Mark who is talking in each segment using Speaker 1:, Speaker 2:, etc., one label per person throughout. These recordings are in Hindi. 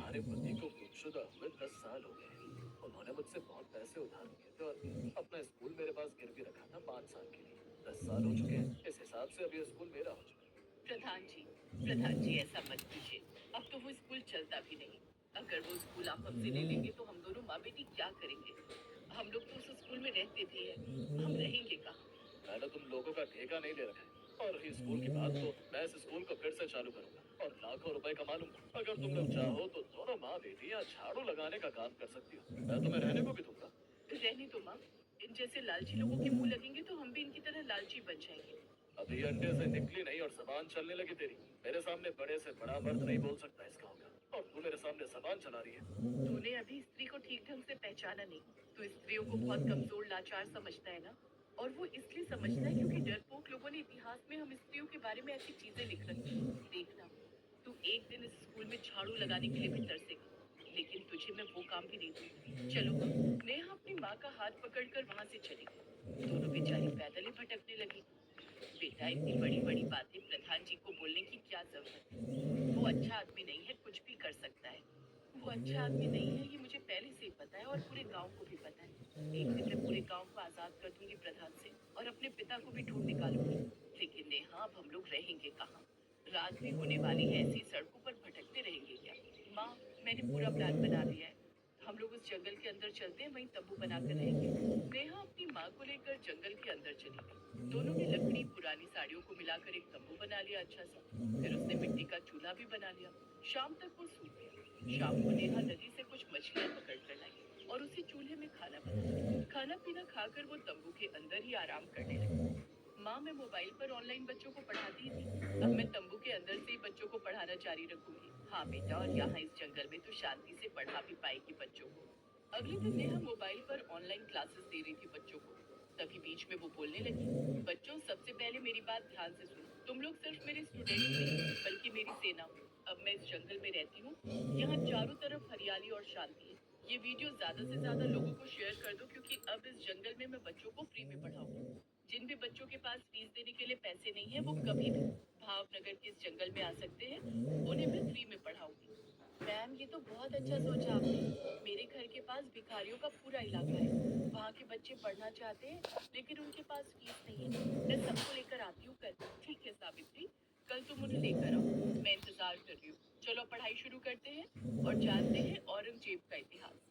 Speaker 1: तुम्हारे पति को गुमशुदा हुए 10 साल हो गए हैं। उन्होंने मुझसे बहुत पैसे उधार लिए थे और अपना स्कूल मेरे पास गिरवी रखा था 5 साल के लिए। 10 साल हो चुके हैं, इस हिसाब से अब ये स्कूल मेरा हो चुका है।
Speaker 2: प्रधान जी, ऐसा मत कीजिए। अब तो वो स्कूल चलता भी नहीं। अगर वो स्कूल आप हमसे ले लेंगे तो हम दोनों माँ बेटी क्या करेंगे? हम लोग तो उस स्कूल में रहते भी हैं। हम रहेंगे कहाँ?
Speaker 1: मैंने तुम लोगों का ठेका नहीं ले रखा है, और रही स्कूल की बात तो मैं इस स्कूल को फिर से चालू करूंगा और लाखों रुपए कमा लूंगा। अगर तुम लोग चाहो तो दोनों माँ बेटी यहाँ झाड़ू लगाने का काम कर सकती हो, मैं तुम्हें रहने को भी दूंगा।
Speaker 2: रहने दो माँ। इन जैसे लालची लोगों के मुंह लगेंगे तो हम भी इनकी तरह लालची बन जाएंगे।
Speaker 1: अभी अंडे से निकली नहीं और जबान चलने लगी तेरी। मेरे सामने बड़े से बड़ा मर्द नहीं बोल सकता इस गाँव का, और तू मेरे सामने जबान चला रही है।
Speaker 2: तूने अभी स्त्री को ठीक ढंग से पहचाना नहीं। तू स्त्रियों को बहुत कमजोर लाचार समझता है ना। और वो इसलिए समझता है क्योंकि डरपोक लोगों ने इतिहास में हम स्त्रियों के बारे में ऐसी चीजें लिख रखी हैं। देखना, तू एक दिन इस स्कूल में झाड़ू लगाने के लिए भी तरसेगा। लेकिन तुझे मैं वो काम भी नहीं दूंगी। चलो माँ। नेहा अपनी माँ का हाथ पकड़कर वहां से चली गई। दोनों बेचारी पैदल ही भटकने लगी। बेटा, इतनी बड़ी बड़ी बातें प्रधान जी को बोलने की क्या जरूरत है? वो अच्छा आदमी नहीं है, कुछ भी कर सकता है। वो अच्छा आदमी नहीं है, ये मुझे पहले से ही पता है और पूरे गांव को भी पता है। एक दिन मैं पूरे गांव को आजाद कर दूंगी प्रधान से और अपने पिता को भी ढूंढ निकालूंगी। लेकिन नेहा, अब हम लोग रहेंगे कहाँ? रात भी होने वाली है, ऐसी सड़कों पर भटकते रहेंगे क्या? माँ, मैंने पूरा प्लान बना लिया है। हम लोग उस जंगल के अंदर चलते हैं, वहीं तंबू बनाकर रहेंगे। नेहा अपनी माँ को लेकर जंगल के अंदर चली गई। दोनों ने लकड़ी पुरानी साड़ियों को मिलाकर एक तंबू बना लिया अच्छा सा। फिर उसने मिट्टी का चूल्हा भी बना लिया। शाम तक वो सूख गया। शाम को नेहा नदी से कुछ मछलियां पकड़ कर लाई और उसी चूल्हे में खाना बनाया। खाना पीना खाकर वो तंबू के अंदर ही आराम करने लगी। माँ, मैं मोबाइल पर ऑनलाइन बच्चों को पढ़ाती ही थी। अब मैं तंबू के अंदर से ही बच्चों को पढ़ाना जारी रखूंगी। हाँ बेटा, और यहाँ इस जंगल में तो शांति से पढ़ा भी पाएगी बच्चों को। अगले दिन नेहा मोबाइल पर ऑनलाइन क्लासेस दे रही थी बच्चों को। तभी बीच में वो बोलने लगी, बच्चों, सबसे पहले मेरी बात ध्यान से सुनो। तुम लोग सिर्फ मेरे स्टूडेंट्स नहीं बल्कि मेरी सेना हो। अब मैं इस जंगल में रहती हूँ। यहाँ चारों तरफ हरियाली और शांति है। ये वीडियो ज्यादा से ज्यादा लोगों को शेयर कर दो क्योंकि अब इस जंगल में मैं बच्चों को फ्री में पढ़ाऊंगी। जिन भी बच्चों के पास फीस देने के लिए पैसे नहीं है वो कभी भी भावनगर के इस जंगल में आ सकते हैं। उन्हें मैं फ्री में पढ़ाऊंगी। मैम, ये तो बहुत अच्छा सोचा आपने। मेरे घर के पास भिखारियों का पूरा इलाका है। वहाँ के बच्चे पढ़ना चाहते हैं लेकिन उनके पास फीस नहीं है। मैं सबको लेकर आती हूँ कल। ठीक है सावित्री, कल तुम उन्हें लेकर आओ। मैं इंतजार कर रही हूँ। चलो पढ़ाई शुरू करते हैं और जानते हैं औरंगजेब का इतिहास।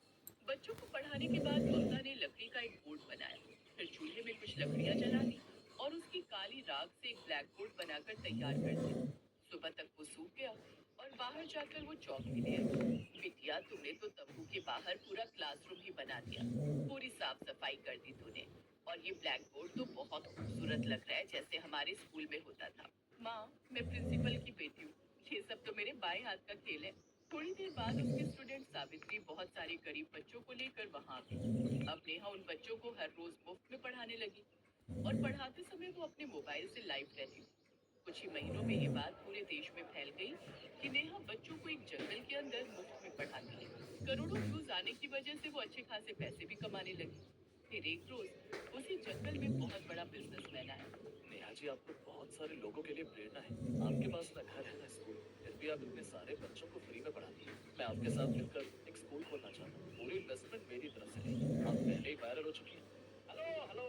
Speaker 2: बच्चों को पढ़ाने के बाद ममता ने लकड़ी का एक बोर्ड बनाया। फिर चूल्हे में कुछ लकड़ियां जला दी और उसकी काली राख से एक ब्लैक बोर्ड बनाकर तैयार कर दिया। सुबह तक वो सूख गया और बाहर जाकर वो चौक भी ले आई। बिटिया, तुमने तो तंबू के बाहर पूरा क्लासरूम ही बना दिया। पूरी साफ सफाई कर दी तूने। और ये ब्लैक बोर्ड तो बहुत खूबसूरत लग रहा है, जैसे हमारे स्कूल में होता था। माँ, मैं प्रिंसिपल की बेटी हूँ। ये सब तो मेरे बाएं हाथ का खेल है। थोड़ी देर बाद उसकी स्टूडेंट सावित्री बहुत सारे गरीब बच्चों को लेकर वहाँ आ गई। अब नेहा उन बच्चों को हर रोज मुफ्त में पढ़ाने लगी और पढ़ाते समय वो अपने मोबाइल से लाइव रहती थी। कुछ ही महीनों में ये बात पूरे देश में फैल गई कि नेहा बच्चों को एक जंगल के अंदर मुफ्त में पढ़ाती है। करोड़ों व्यूज आने की वजह से वो अच्छे खासे पैसे भी कमाने लगी। फिर एक रोज उसी जंगल में बहुत बड़ा बिजनेसमैन आया।
Speaker 1: नेहा जी, आप तो बहुत सारे लोगों के लिए प्रेरणा है। आपके पास ना घर है ना स्कूल, फिर भी आप इतने सारे बच्चों को फ्री में पढ़ाती हैं। मैं आपके साथ मिलकर एक स्कूल खोलना चाहता हूँ। पूरी इन्वेस्टमेंट मेरी तरफ से रहेगी। आप पहले ही वायरल हो चुकी हैं। हेलो हेलो,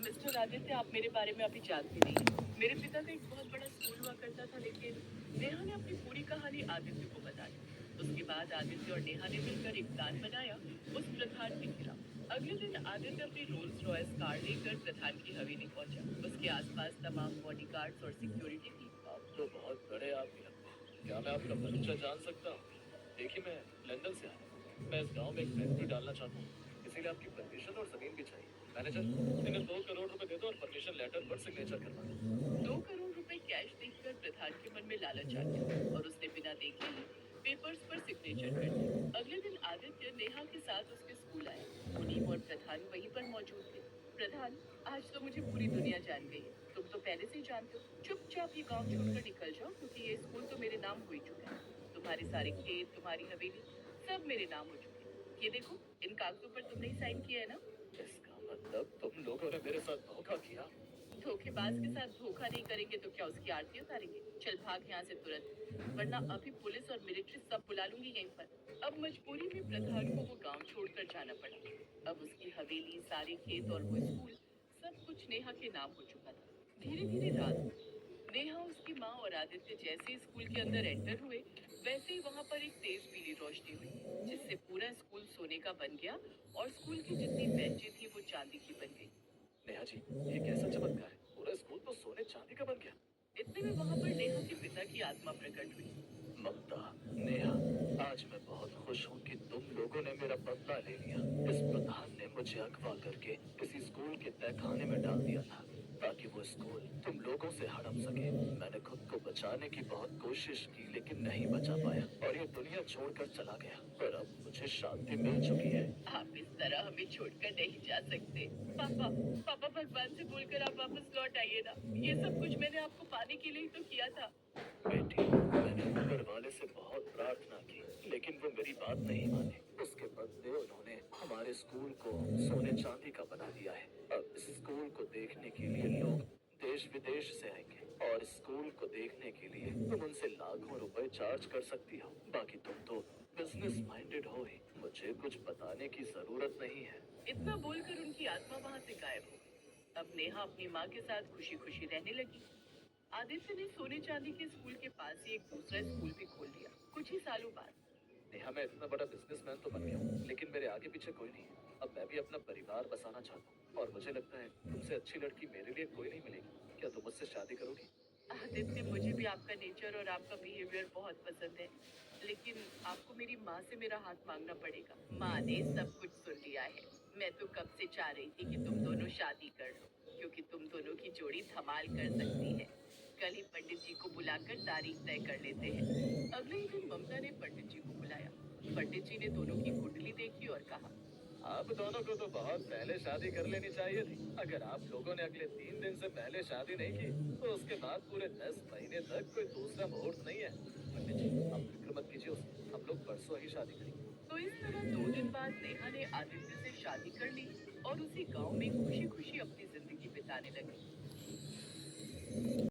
Speaker 2: मिस्टर आदित्य, आप मेरे बारे में अभी जानते नहीं हैं। मेरे पिता का एक बहुत बड़ा स्कूल हुआ करता था, लेकिन नेहा ने अपनी पूरी कहानी आदित्य को बता दी। उसके बाद आदित्य और नेहा ने मिलकर एक प्लान बनाया उस प्रधान के खिलाफ। अगले दिन आदित्य अपनी रोल्स रॉयस कार लेकर प्रधान की हवेली पहुंचा। उसके आसपास तमाम बॉडीगार्ड्स और सिक्योरिटी थी।
Speaker 1: आप तो बहुत बड़े आदमी लगते हैं। क्या मैं आपका परिचय जान सकता हूँ? देखिए, मैं लंदन से आया हूँ। मैं इस गांव में एक फैक्ट्री डालना चाहता हूँ, इसीलिए आपकी परमिशन और जमीन भी चाहिए। मैनेजर, इन्हें 2 करोड़ रुपए दे दो और परमिशन लेटर पर सिग्नेचर करवा दो।
Speaker 2: 2 करोड़ रुपए कैश देखकर प्रधान के मन में लालच आ गया और उसने बिना देखे ही पेपर्स पर सिग्नेचर कर दिए। अगले दिन आदित्य नेहा के साथ उसके स्कूल आया। मुनीम और प्रधान वहीं पर मौजूद थे। प्रधान, आज तो मुझे पूरी दुनिया जान गई है। तुम तो पहले से ही जानते हो। चुपचाप ये गांव छोड़कर निकल जाओ क्योंकि ये स्कूल तो मेरे नाम हो ही चुका है। तुम्हारे सारे खेत, तुम्हारी हवेली, सब मेरे नाम हो चुके हैं। ये देखो, इन कागजों पर तुमने ही साइन किया है ना।
Speaker 1: इसका मतलब तुम लोगों ने मेरे साथ धोखा किया।
Speaker 2: धोखेबाज के साथ धोखा नहीं करेंगे तो क्या उसकी आरती उतारेंगे? चल भाग यहाँ से तुरंत, वरना अभी पुलिस और मिलिट्री सब बुला लूंगी यहीं पर। अब मजबूरी में प्रधान को वो गांव छोड़कर जाना पड़ा। अब उसकी हवेली, सारे खेत और वो स्कूल, सब कुछ नेहा के नाम हो चुका था। धीरे धीरे रात हुई। नेहा, उसकी माँ और आदित्य जैसे ही स्कूल के अंदर एंटर हुए, वैसे ही वहाँ पर एक तेज पीली रोशनी हुई, जिससे पूरा स्कूल सोने का बन गया और स्कूल की जितनी बेंचें थी वो चांदी की बन गई।
Speaker 1: नेहा जी, ये कैसा चमत्कार है? पूरा स्कूल तो सोने चांदी का बन गया।
Speaker 2: इतने में वहाँ पर नेहा के पिता की आत्मा प्रकट हुई।
Speaker 1: ममता, नेहा, आज मैं बहुत खुश हूँ कि तुम लोगों ने मेरा बदला ले लिया। इस प्रधान ने मुझे अगवा करके किसी स्कूल के तहखाने में डाल दिया था, ताकि वो स्कूल तुम लोगों से हड़प सके। मैंने खुद को बचाने की बहुत कोशिश की, लेकिन नहीं बचा पाया और ये दुनिया छोड़कर चला गया। पर अब मुझे शांति मिल चुकी है।
Speaker 2: आप इस तरह हमें छोड़कर नहीं जा सकते। पापा, पापा भगवान से बोलकर आप वापस लौट आइए ना। ये सब कुछ मैंने आपको पाने के लिए ही तो किया था।
Speaker 1: बेटी, मैंने ऊपर वाले से बहुत प्रार्थना की, लेकिन वो मेरी बात नहीं माने। उसके बदले उन्होंने हमारे स्कूल को सोने चांदी का बना दिया है। अब इस स्कूल को देखने के लिए लोग देश विदेश से आएंगे और इस स्कूल को देखने के लिए तुम उनसे लाखों रुपए चार्ज कर सकती हो। बाकी तुम तो बिजनेस माइंडेड हो ही, मुझे कुछ बताने की जरूरत नहीं है।
Speaker 2: इतना बोलकर उनकी आत्मा वहाँ से गायब हो गई। अब नेहा अपनी माँ के साथ खुशी खुशी रहने लगी। आदित्य ने सोने चांदी के स्कूल के पास ही एक दूसरा स्कूल भी खोल लिया कुछ ही सालों बाद।
Speaker 1: नेहा, मैं इतना बड़ा बिजनेसमैन तो बन गया हूँ, लेकिन मेरे आगे पीछे कोई नहीं है। अब मैं भी अपना परिवार बसाना चाहता हूँ और मुझे लगता है तुमसे अच्छी लड़की मेरे लिए कोई नहीं मिलेगी। क्या तुम मुझसे शादी करोगी?
Speaker 2: आदित्य, मुझे भी आपका नेचर और आपका बिहेवियर बहुत पसंद है, लेकिन आपको मेरी माँ से मेरा हाथ मांगना पड़ेगा। माँ ने सब कुछ सुन लिया है। मैं तो कब से चाह रही थी कि तुम दोनों शादी कर लो, क्योंकि तुम दोनों की जोड़ी धमाल कर सकती है। कल ही पंडित जी को बुलाकर तारीख तय कर लेते हैं। अगले ही दिन ममता ने पंडित जी को बुलाया। पंडित जी ने दोनों की कुंडली देखी और कहा,
Speaker 1: आप दोनों को तो बहुत पहले शादी कर लेनी चाहिए थी। अगर आप लोगों ने अगले 3 दिन से पहले शादी नहीं की, तो उसके बाद पूरे 10 महीने तक कोई दूसरा मुहूर्त नहीं है। पंडित जी, आप फिक्र मत कीजिए उसकी, हम लोग परसों ही शादी करेंगे।
Speaker 2: तो इस तरह 2 दिन बाद नेहा ने आदित्य से शादी कर ली और उसी गांव में खुशी खुशी अपनी जिंदगी बिताने लगी।